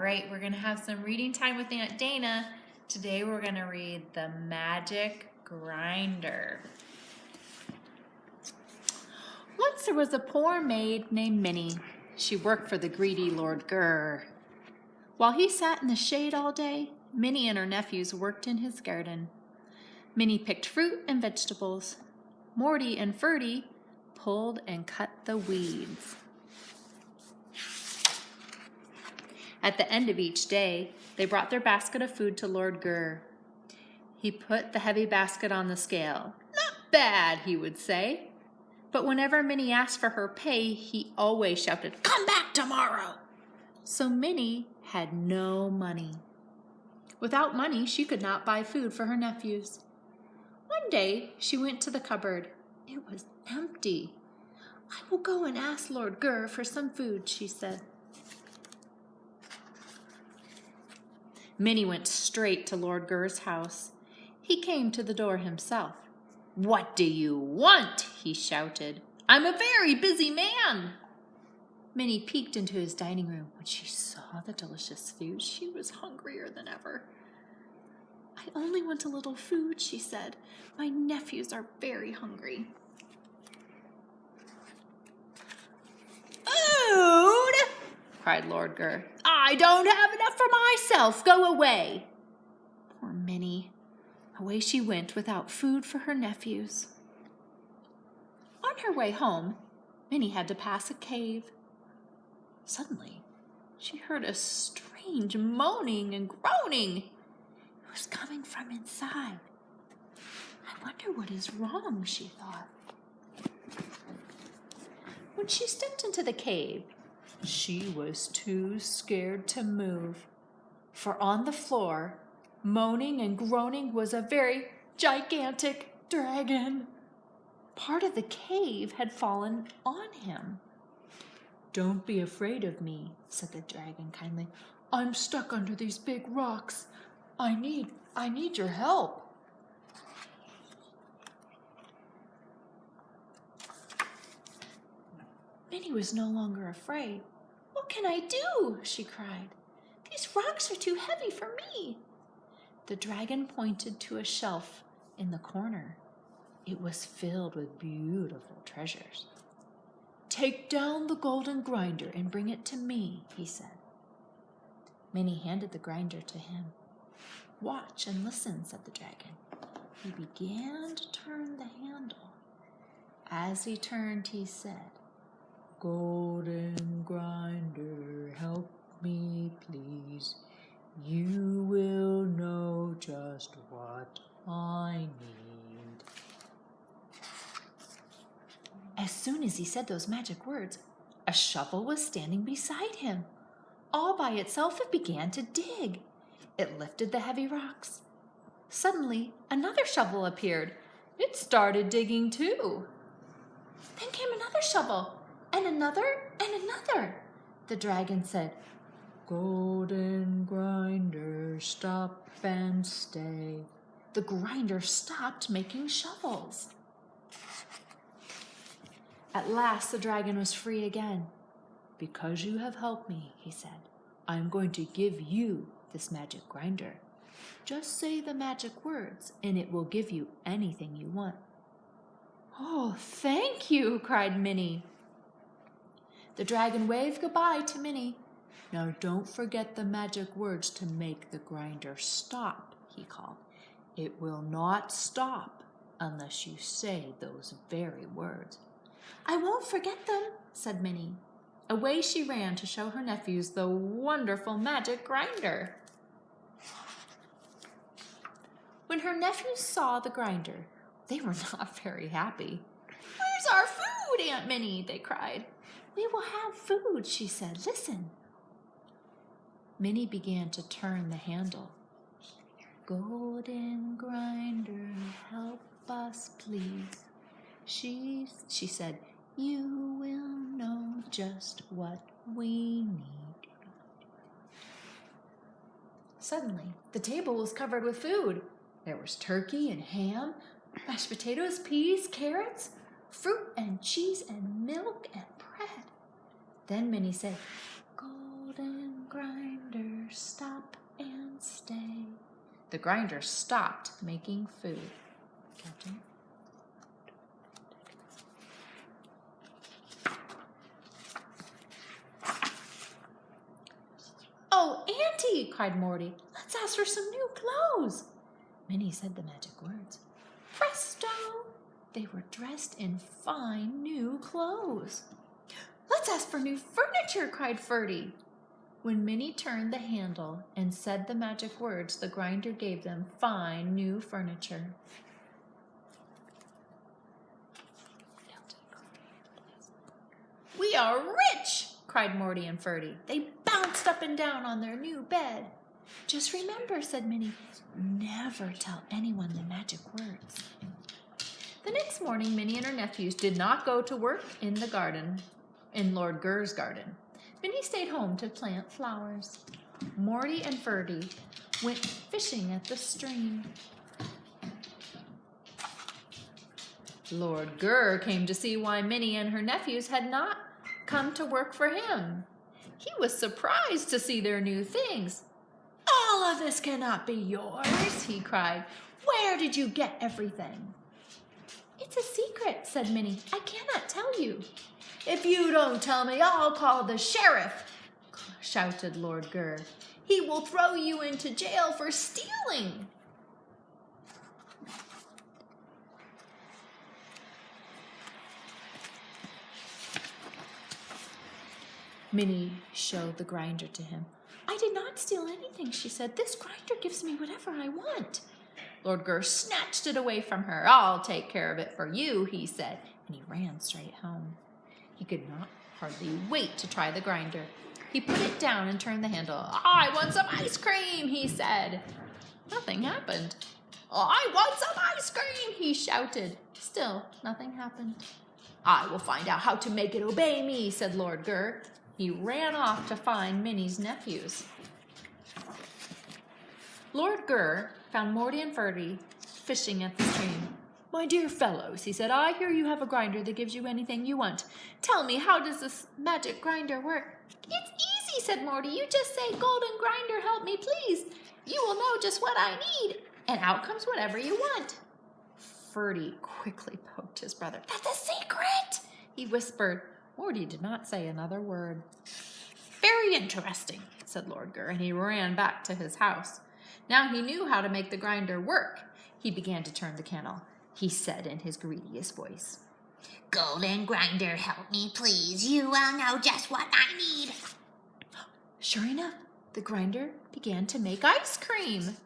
right, we're going to have some reading time with Aunt Dana. Today we're going to read The Magic Grinder. Once there was a poor maid named Minnie. She worked for the greedy Lord Gur. While he sat in the shade all day, Minnie and her nephews worked in his garden. Minnie picked fruit and vegetables. Morty and Ferdy pulled and cut the weeds. At the end of each day, they brought their basket of food to Lord Gur. He put the heavy basket on the scale. "Not bad," he would say. But whenever Minnie asked for her pay, he always shouted, "Come back tomorrow!" So Minnie had no money. Without money, she could not buy food for her nephews. One day, she went to the cupboard. It was empty. "I will go and ask Lord Gur for some food," she said. Minnie went straight to Lord Gur's house. He came to the door himself. "What do you want?" he shouted. "I'm a very busy man." Minnie peeked into his dining room. When she saw the delicious food, she was hungrier than ever. "I only want a little food," she said. "My nephews are very hungry." "Food!" cried Lord Gur. "I don't have enough for myself. Go away." Poor Minnie. Away she went without food for her nephews. On her way home, Minnie had to pass a cave. Suddenly, she heard a strange moaning and groaning. It was coming from inside. "I wonder what is wrong," she thought. When she stepped into the cave, she was too scared to move, for on the floor, moaning and groaning, was a very gigantic dragon. Part of the cave had fallen on him. "Don't be afraid of me," said the dragon kindly. "I'm stuck under these big rocks. I need your help." Minnie was no longer afraid. "What can I do?" she cried. "These rocks are too heavy for me." The dragon pointed to a shelf in the corner. It was filled with beautiful treasures. "Take down the golden grinder and bring it to me," he said. Minnie handed the grinder to him. "Watch and listen," said the dragon. He began to turn the handle. As he turned, he said, "Golden grinder, help me, please. You will know just what I need." As soon as he said those magic words, a shovel was standing beside him. All by itself, it began to dig. It lifted the heavy rocks. Suddenly, another shovel appeared. It started digging too. Then came another shovel, and another, and another. The dragon said, "Golden grinder, stop and stay." The grinder stopped making shovels. At last the dragon was free again. "Because you have helped me," he said, "I'm going to give you this magic grinder. Just say the magic words, and it will give you anything you want." "Oh, thank you," cried Minnie. The dragon waved goodbye to Minnie. "Now don't forget the magic words to make the grinder stop," he called. "It will not stop unless you say those very words." "I won't forget them," said Minnie. Away she ran to show her nephews the wonderful magic grinder. When her nephews saw the grinder, they were not very happy. "Where's our food, Aunt Minnie?" they cried. "We will have food," she said. "Listen." Minnie began to turn the handle. "Golden grinder, help us, please." She said, "You will know just what we need." Suddenly, the table was covered with food. There was turkey and ham, mashed potatoes, peas, carrots, fruit and cheese and milk and bread. Then Minnie said, "Golden grinder, stop and stay. The grinder stopped making food. Captain? Oh, Auntie, cried Morty, let's ask for some new clothes. Minnie said the magic words. Presto! They were dressed in fine new clothes. Let's ask for new furniture, cried Ferdy. When Minnie turned the handle and said the magic words, the grinder gave them fine new furniture. We are rich, cried Morty and Ferdy. They bounced up and down on their new bed. Just remember, said Minnie, never tell anyone the magic words. The next morning, Minnie and her nephews did not go to work in the garden, in Lord Gurr's garden. Minnie stayed home to plant flowers. Morty and Ferdy went fishing at the stream. Lord Gurr came to see why Minnie and her nephews had not come to work for him. He was surprised to see their new things. All of this cannot be yours, he cried. Where did you get everything? It's a secret, said Minnie. I cannot tell you. If you don't tell me, I'll call the sheriff, shouted Lord Gurr. He will throw you into jail for stealing. Minnie showed the grinder to him. I did not steal anything, she said. This grinder gives me whatever I want. Lord Gurr snatched it away from her. I'll take care of it for you, he said, and he ran straight home. He could not hardly wait to try the grinder. He put it down and turned the handle. I want some ice cream, he said. Nothing happened. I want some ice cream, he shouted. Still, nothing happened. I will find out how to make it obey me, said Lord Gurr. He ran off to find Minnie's nephews. Lord Gurr found Morty and Ferdy fishing at the stream. My dear fellows, he said, I hear you have a grinder that gives you anything you want. Tell me, how does this magic grinder work? It's easy, said Morty. You just say, Golden Grinder, help me, please. You will know just what I need, and out comes whatever you want. Ferdy quickly poked his brother. That's a secret, he whispered. Morty did not say another word. Very interesting, said Lord Gurr, and he ran back to his house. Now he knew how to make the grinder work. He began to turn the candle. He said in his greediest voice, Golden Grinder, help me, please. You will know just what I need. Sure enough, the grinder began to make ice cream.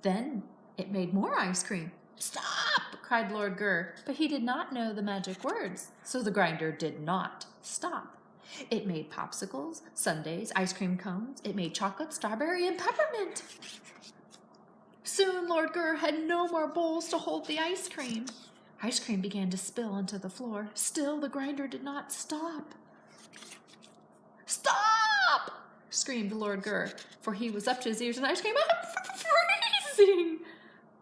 Then it made more ice cream. Stop, cried Lord Gurr, but he did not know the magic words, so the grinder did not stop. It made popsicles, sundaes, ice cream cones. It made chocolate, strawberry, and peppermint. Soon Lord Gurr had no more bowls to hold the ice cream. Ice cream began to spill onto the floor. Still, the grinder did not stop. Stop! Screamed Lord Gurr, for he was up to his ears in ice cream. I'm freezing!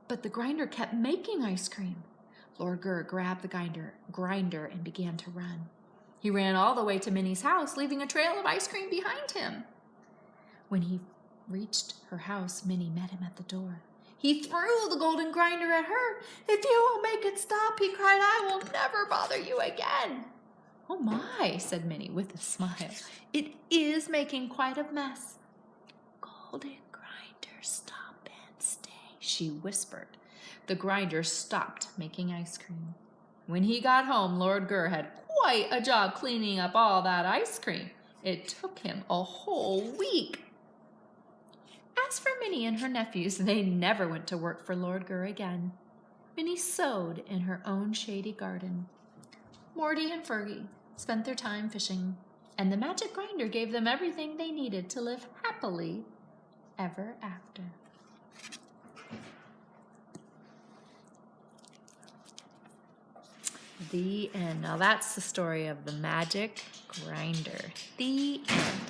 But the grinder kept making ice cream. Lord Gurr grabbed the grinder and began to run. He ran all the way to Minnie's house, leaving a trail of ice cream behind him. When he reached her house, Minnie met him at the door. He threw the golden grinder at her. If you will make it stop, he cried, I will never bother you again. Oh my, said Minnie with a smile. It is making quite a mess. Golden grinder, stop and stay, she whispered. The grinder stopped making ice cream. When he got home, Lord Gurr had quite a job cleaning up all that ice cream. It took him a whole week. As for Minnie and her nephews, they never went to work for Lord Gurr again. Minnie sewed in her own shady garden. Morty and Fergie spent their time fishing, and the magic grinder gave them everything they needed to live happily ever after. The end. Now that's the story of the magic grinder. The end.